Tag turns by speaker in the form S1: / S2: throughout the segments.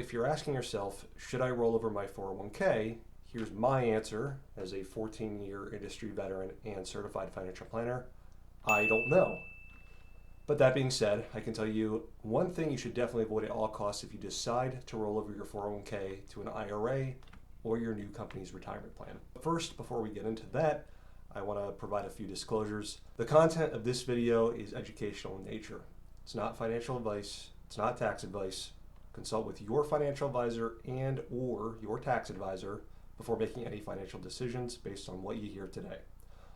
S1: If you're asking yourself, should I roll over my 401k? Here's my answer as a 14-year industry veteran and certified financial planner. I don't know. But that being said, I can tell you one thing you should definitely avoid at all costs if you decide to roll over your 401k to an IRA or your new company's retirement plan. First, before we get into that, I want to provide a few disclosures. The content of this video is educational in nature. It's not financial advice. It's not tax advice. Consult with your financial advisor and or your tax advisor before making any financial decisions based on what you hear today.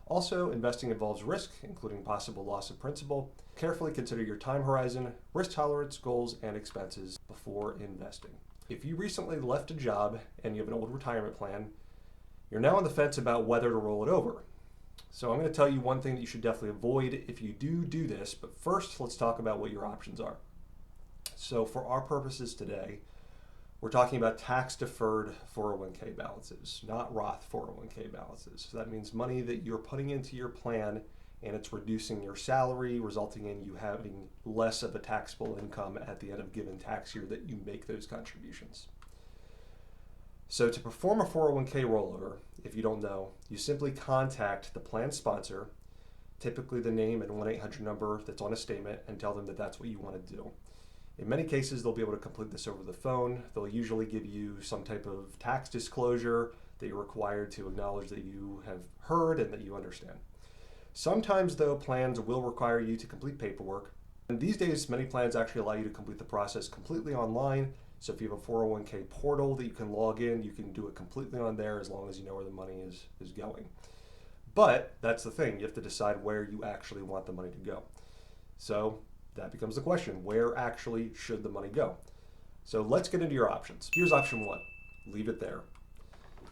S1: Also, investing involves risk, including possible loss of principal. Carefully consider your time horizon, risk tolerance, goals, and expenses before investing. If you recently left a job and you have an old retirement plan, you're now on the fence about whether to roll it over. So I'm going to tell you one thing that you should definitely avoid if you do this, but first let's talk about what your options are. So for our purposes today, we're talking about tax-deferred 401k balances, not Roth 401k balances. So that means money that you're putting into your plan and it's reducing your salary, resulting in you having less of a taxable income at the end of a given tax year that you make those contributions. So to perform a 401k rollover, if you don't know, you simply contact the plan sponsor, typically the name and 1-800 number that's on a statement, and tell them that that's what you want to do. In many cases, they'll be able to complete this over the phone. They'll usually give you some type of tax disclosure that you're required to acknowledge that you have heard and that you understand. Sometimes, though, plans will require you to complete paperwork. And these days, many plans actually allow you to complete the process completely online. So if you have a 401k portal that you can log in, you can do it completely on there as long as you know where the money is going. But that's the thing, you have to decide where you actually want the money to go. So that becomes the question, where actually should the money go? So let's get into your options. Here's option one, leave it there.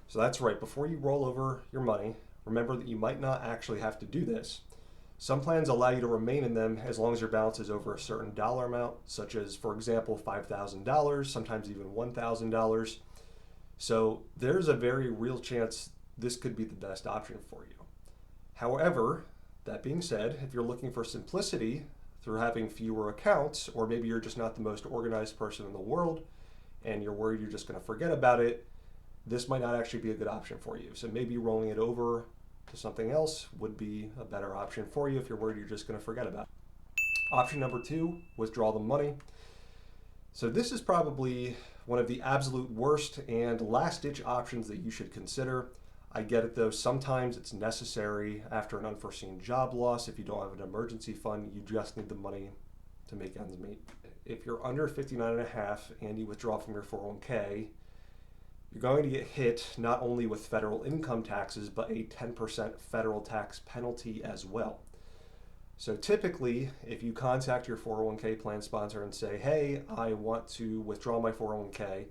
S1: So that's right, before you roll over your money, remember that you might not actually have to do this. Some plans allow you to remain in them as long as your balance is over a certain dollar amount, such as, for example, $5,000, sometimes even $1,000. So there's a very real chance this could be the best option for you. However, that being said, if you're looking for simplicity through having fewer accounts, or maybe you're just not the most organized person in the world and you're worried you're just going to forget about it, this might not actually be a good option for you. So maybe rolling it over to something else would be a better option for you if you're worried you're just going to forget about it. Option number two, withdraw the money. So this is probably one of the absolute worst and last-ditch options that you should consider. I get it though, sometimes it's necessary after an unforeseen job loss. If you don't have an emergency fund, you just need the money to make ends meet. If you're under 59 and a half and you withdraw from your 401k, you're going to get hit not only with federal income taxes, but a 10% federal tax penalty as well. So typically, if you contact your 401k plan sponsor and say, hey, I want to withdraw my 401k,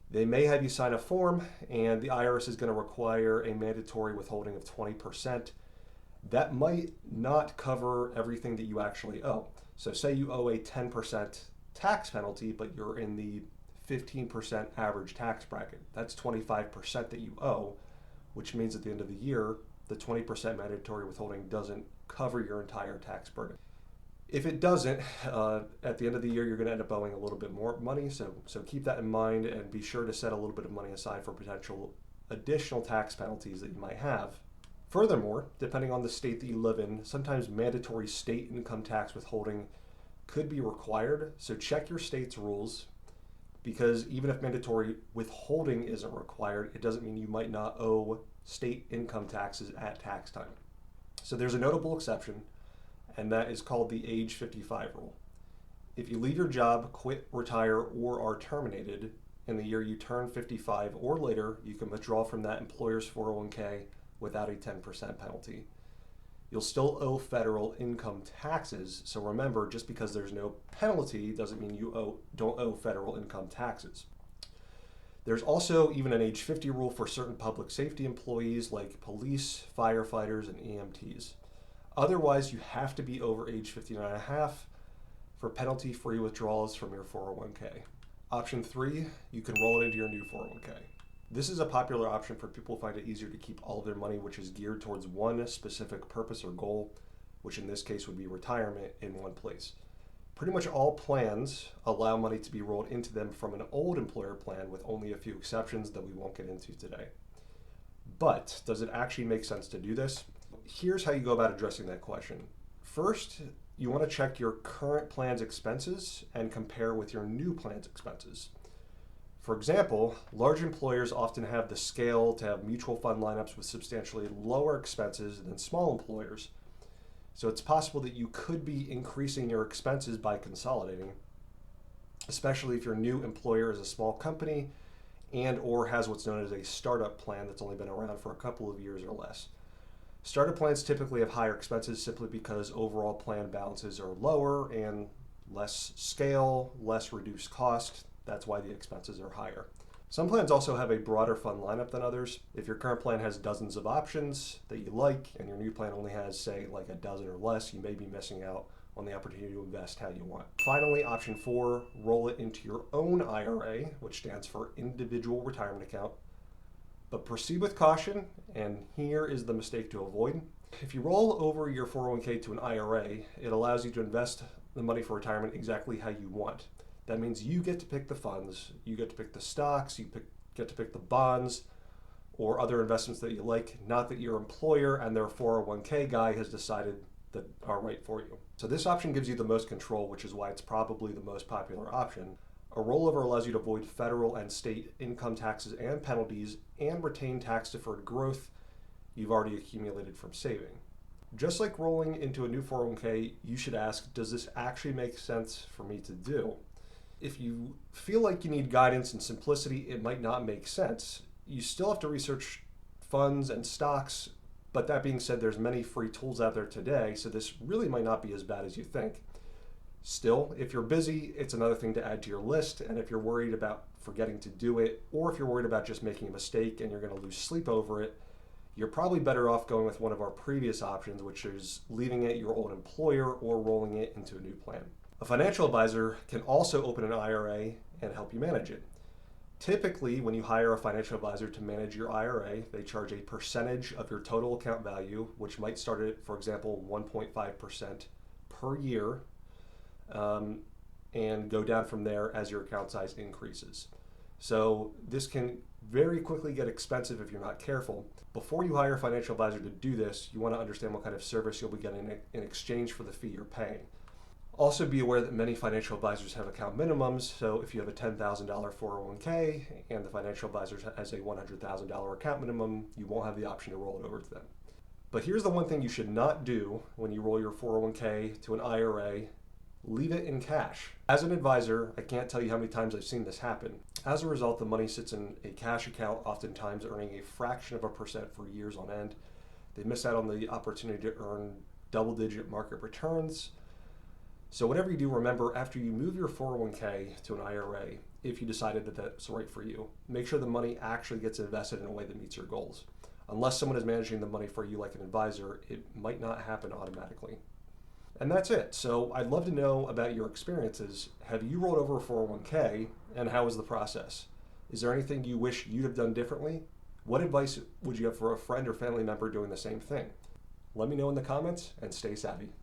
S1: they may have you sign a form and the IRS is going to require a mandatory withholding of 20%. That might not cover everything that you actually owe. So say you owe a 10% tax penalty, but you're in the 15% average tax bracket. That's 25% that you owe, which means at the end of the year, the 20% mandatory withholding doesn't cover your entire tax burden. If it doesn't, at the end of the year, you're going to end up owing a little bit more money. So keep that in mind and be sure to set a little bit of money aside for potential additional tax penalties that you might have. Furthermore, depending on the state that you live in, sometimes mandatory state income tax withholding could be required. So check your state's rules, because even if mandatory withholding isn't required, it doesn't mean you might not owe state income taxes at tax time. So there's a notable exception, and that is called the age 55 rule. If you leave your job, quit, retire, or are terminated in the year you turn 55 or later, you can withdraw from that employer's 401k without a 10% penalty. You'll still owe federal income taxes, so remember, just because there's no penalty doesn't mean you don't owe federal income taxes. There's also even an age 50 rule for certain public safety employees like police, firefighters, and EMTs. Otherwise, you have to be over age 59 and a half for penalty-free withdrawals from your 401k. Option three, you can roll it into your new 401k. This is a popular option for people who find it easier to keep all of their money, which is geared towards one specific purpose or goal, which in this case would be retirement, in one place. Pretty much all plans allow money to be rolled into them from an old employer plan, with only a few exceptions that we won't get into today. But does it actually make sense to do this? Here's how you go about addressing that question. First, you want to check your current plan's expenses and compare with your new plan's expenses. For example, large employers often have the scale to have mutual fund lineups with substantially lower expenses than small employers. So it's possible that you could be increasing your expenses by consolidating, especially if your new employer is a small company and or has what's known as a startup plan that's only been around for a couple of years or less. Startup plans typically have higher expenses simply because overall plan balances are lower and less scale, less reduced cost. That's why the expenses are higher. Some plans also have a broader fund lineup than others. If your current plan has dozens of options that you like and your new plan only has, say, like a dozen or less, you may be missing out on the opportunity to invest how you want. Finally, option 4, roll it into your own IRA, which stands for individual retirement account. But proceed with caution, and here is the mistake to avoid. If you roll over your 401k to an IRA, it allows you to invest the money for retirement exactly how you want. That means you get to pick the funds, you get to pick the stocks, get to pick the bonds or other investments that you like, not that your employer and their 401k guy has decided that are right for you. So this option gives you the most control, which is why it's probably the most popular option. A rollover allows you to avoid federal and state income taxes and penalties and retain tax-deferred growth you've already accumulated from saving. Just like rolling into a new 401k, you should ask, does this actually make sense for me to do? If you feel like you need guidance and simplicity, it might not make sense. You still have to research funds and stocks, but that being said, there's many free tools out there today, so this really might not be as bad as you think. Still, if you're busy, it's another thing to add to your list, and if you're worried about forgetting to do it, or if you're worried about just making a mistake and you're going to lose sleep over it, you're probably better off going with one of our previous options, which is leaving it your old employer or rolling it into a new plan. A financial advisor can also open an IRA and help you manage it. Typically, when you hire a financial advisor to manage your IRA, they charge a percentage of your total account value, which might start at, for example, 1.5% per year, and go down from there as your account size increases. So this can very quickly get expensive if you're not careful. Before you hire a financial advisor to do this, you want to understand what kind of service you'll be getting in exchange for the fee you're paying. Also be aware that many financial advisors have account minimums, so if you have a $10,000 401k and the financial advisor has a $100,000 account minimum, you won't have the option to roll it over to them. But here's the one thing you should not do when you roll your 401k to an IRA: leave it in cash. As an advisor, I can't tell you how many times I've seen this happen. As a result, the money sits in a cash account, oftentimes earning a fraction of a percent for years on end. They miss out on the opportunity to earn double-digit market returns. So whatever you do, remember, after you move your 401k to an IRA, if you decided that that's right for you, make sure the money actually gets invested in a way that meets your goals. Unless someone is managing the money for you like an advisor, it might not happen automatically. And that's it. So I'd love to know about your experiences. Have you rolled over a 401k, and how was the process? Is there anything you wish you'd have done differently? What advice would you have for a friend or family member doing the same thing? Let me know in the comments, and stay savvy.